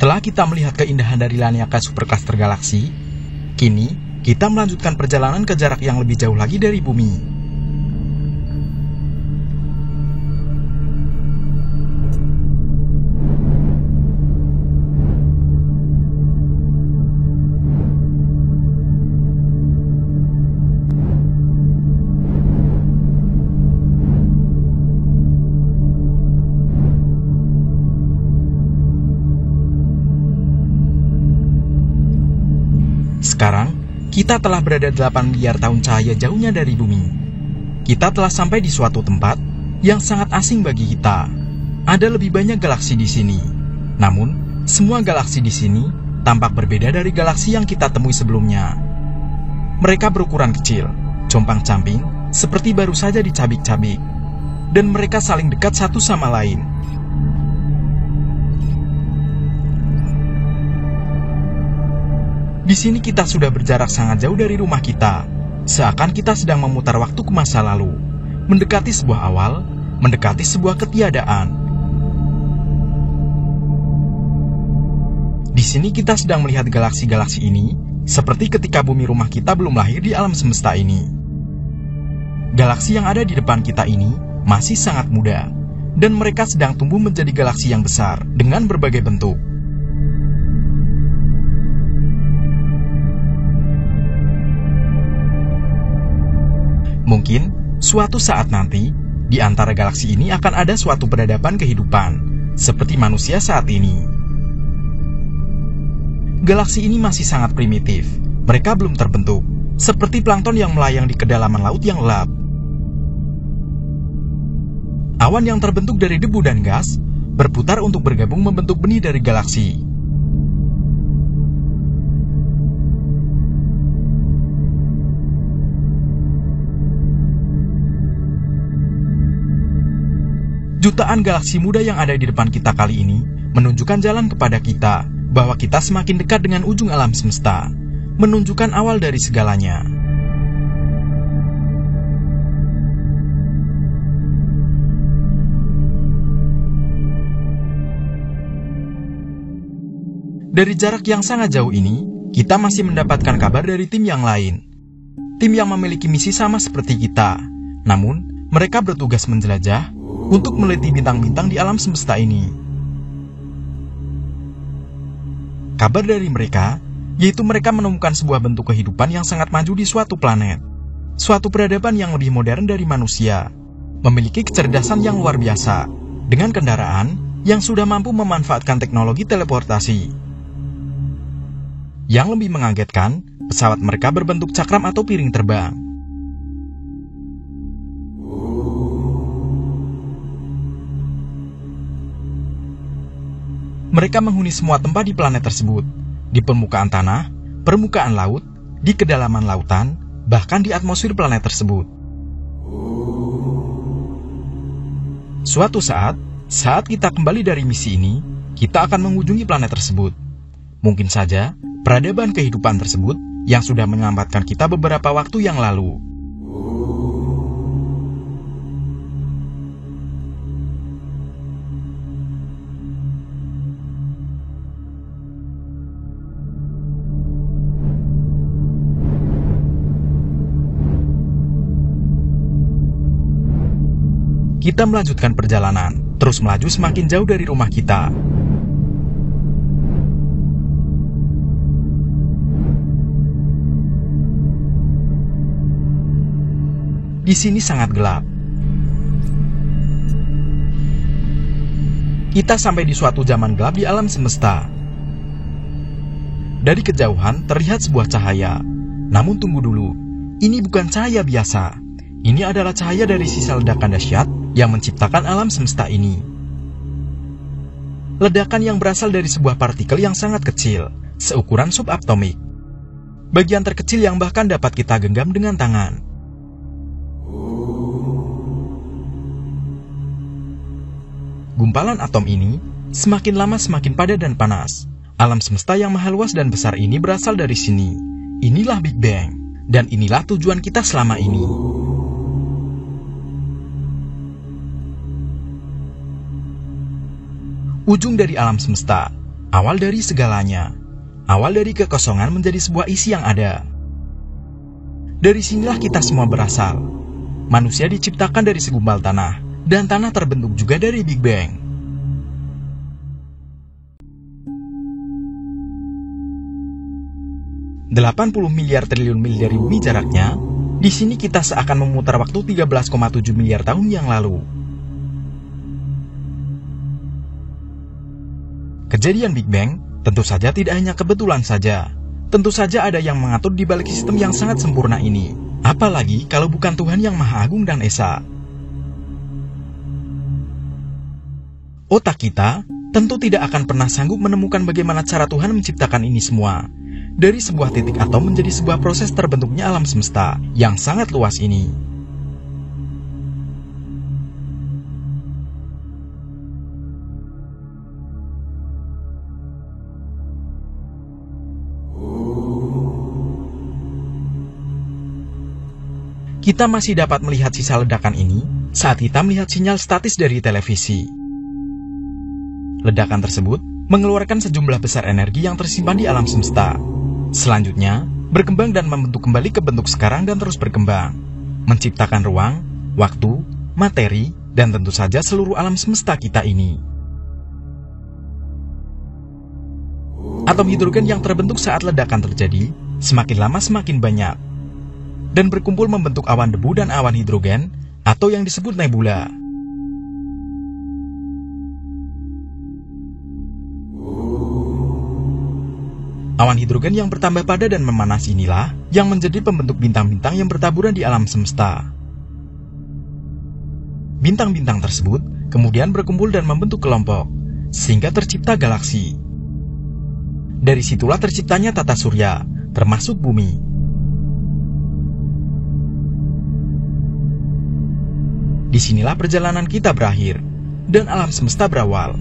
Setelah kita melihat keindahan dari Laniakea Supercluster Galaksi, kini kita melanjutkan perjalanan ke jarak yang lebih jauh lagi dari bumi. Sekarang, kita telah berada 8 miliar tahun cahaya jauhnya dari bumi. Kita telah sampai di suatu tempat yang sangat asing bagi kita. Ada lebih banyak galaksi di sini. Namun, semua galaksi di sini tampak berbeda dari galaksi yang kita temui sebelumnya. Mereka berukuran kecil, compang-camping, seperti baru saja dicabik-cabik. Dan mereka saling dekat satu sama lain. Di sini kita sudah berjarak sangat jauh dari rumah kita, seakan kita sedang memutar waktu ke masa lalu, mendekati sebuah awal, mendekati sebuah ketiadaan. Di sini kita sedang melihat galaksi-galaksi ini, seperti ketika bumi rumah kita belum lahir di alam semesta ini. Galaksi yang ada di depan kita ini masih sangat muda, dan mereka sedang tumbuh menjadi galaksi yang besar dengan berbagai bentuk. Mungkin, suatu saat nanti, di antara galaksi ini akan ada suatu peradaban kehidupan, seperti manusia saat ini. Galaksi ini masih sangat primitif, mereka belum terbentuk, seperti plankton yang melayang di kedalaman laut yang gelap. Awan yang terbentuk dari debu dan gas, berputar untuk bergabung membentuk benih dari galaksi. Jutaan galaksi muda yang ada di depan kita kali ini menunjukkan jalan kepada kita bahwa kita semakin dekat dengan ujung alam semesta, menunjukkan awal dari segalanya. Dari jarak yang sangat jauh ini, kita masih mendapatkan kabar dari tim yang lain. Tim yang memiliki misi sama seperti kita, namun mereka bertugas menjelajah untuk meneliti bintang-bintang di alam semesta ini. Kabar dari mereka, yaitu mereka menemukan sebuah bentuk kehidupan yang sangat maju di suatu planet. Suatu peradaban yang lebih modern dari manusia, memiliki kecerdasan yang luar biasa, dengan kendaraan yang sudah mampu memanfaatkan teknologi teleportasi. Yang lebih mengagetkan, pesawat mereka berbentuk cakram atau piring terbang. Mereka menghuni semua tempat di planet tersebut, di permukaan tanah, permukaan laut, di kedalaman lautan, bahkan di atmosfer planet tersebut. Suatu saat kita kembali dari misi ini, kita akan mengunjungi planet tersebut. Mungkin saja, peradaban kehidupan tersebut yang sudah menyelamatkan kita beberapa waktu yang lalu. Kita melanjutkan perjalanan, terus melaju semakin jauh dari rumah kita. Di sini sangat gelap. Kita sampai di suatu zaman gelap di alam semesta. Dari kejauhan terlihat sebuah cahaya. Namun tunggu dulu, ini bukan cahaya biasa. Ini adalah cahaya dari sisa ledakan dahsyat yang menciptakan alam semesta ini. Ledakan yang berasal dari sebuah partikel yang sangat kecil, seukuran subatomik. Bagian terkecil yang bahkan dapat kita genggam dengan tangan. Gumpalan atom ini semakin lama semakin padat dan panas. Alam semesta yang maha luas dan besar ini berasal dari sini. Inilah Big Bang, dan inilah tujuan kita selama ini. Ujung dari alam semesta, Awal dari segalanya. Awal dari kekosongan menjadi sebuah isi yang ada. Dari sinilah kita semua berasal. Manusia diciptakan dari segumpal tanah, dan tanah terbentuk juga dari Big Bang. $80 miliar triliun mil dari bumi jaraknya. Di sini kita seakan memutar waktu 13,7 miliar tahun yang lalu. Kejadian Big Bang tentu saja tidak hanya kebetulan saja. Tentu saja ada yang mengatur di balik sistem yang sangat sempurna ini. Apalagi kalau bukan Tuhan yang Maha Agung dan Esa. Otak kita tentu tidak akan pernah sanggup menemukan bagaimana cara Tuhan menciptakan ini semua. Dari sebuah titik atom menjadi sebuah proses terbentuknya alam semesta yang sangat luas ini. Kita masih dapat melihat sisa ledakan ini saat kita melihat sinyal statis dari televisi. Ledakan tersebut mengeluarkan sejumlah besar energi yang tersimpan di alam semesta. Selanjutnya, berkembang dan membentuk kembali ke bentuk sekarang dan terus berkembang, menciptakan ruang, waktu, materi, dan tentu saja seluruh alam semesta kita ini. Atom hidrogen yang terbentuk saat ledakan terjadi, semakin lama semakin banyak, dan berkumpul membentuk awan debu dan awan hidrogen, atau yang disebut nebula. Awan hidrogen yang bertambah padat dan memanas inilah yang menjadi pembentuk bintang-bintang yang bertaburan di alam semesta. Bintang-bintang tersebut kemudian berkumpul dan membentuk kelompok, sehingga tercipta galaksi. Dari situlah terciptanya tata surya, termasuk bumi. Disinilah perjalanan kita berakhir, dan alam semesta berawal.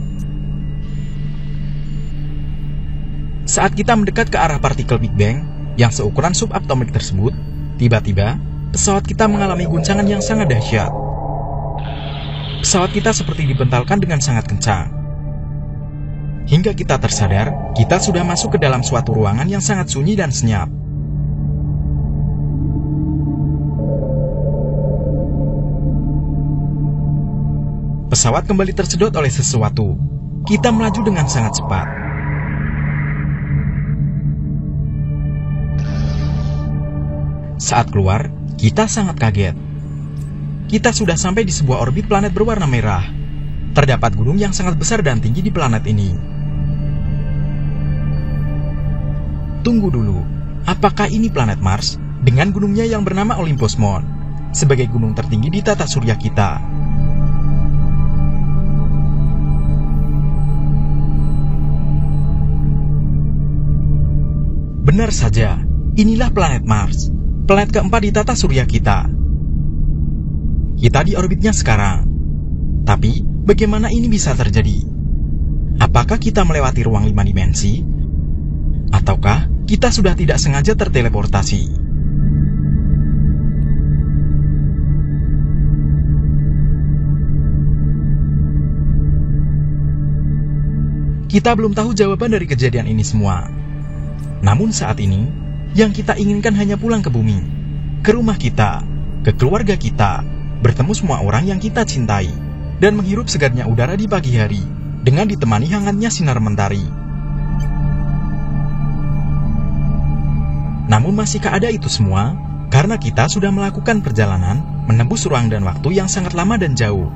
Saat kita mendekat ke arah partikel Big Bang yang seukuran subatomik tersebut, tiba-tiba pesawat kita mengalami guncangan yang sangat dahsyat. Pesawat kita seperti dibentalkan dengan sangat kencang. Hingga kita tersadar, kita sudah masuk ke dalam suatu ruangan yang sangat sunyi dan senyap. Pesawat kembali tersedot oleh sesuatu. Kita melaju dengan sangat cepat. Saat keluar, kita sangat kaget. Kita sudah sampai di sebuah orbit planet berwarna merah. Terdapat gunung yang sangat besar dan tinggi di planet ini. Tunggu dulu, apakah ini planet Mars dengan gunungnya yang bernama Olympus Mons sebagai gunung tertinggi di tata surya kita? Benar saja, inilah planet Mars. Planet keempat di tata surya kita. Kita di orbitnya sekarang. Tapi, bagaimana ini bisa terjadi? Apakah kita melewati ruang 5 dimensi? Ataukah kita sudah tidak sengaja terteleportasi? Kita belum tahu jawaban dari kejadian ini semua. Namun saat ini, yang kita inginkan hanya pulang ke bumi, ke rumah kita, ke keluarga kita, bertemu semua orang yang kita cintai, dan menghirup segarnya udara di pagi hari, dengan ditemani hangatnya sinar mentari. Namun masihkah ada itu semua? Karena kita sudah melakukan perjalanan, menembus ruang dan waktu yang sangat lama dan jauh.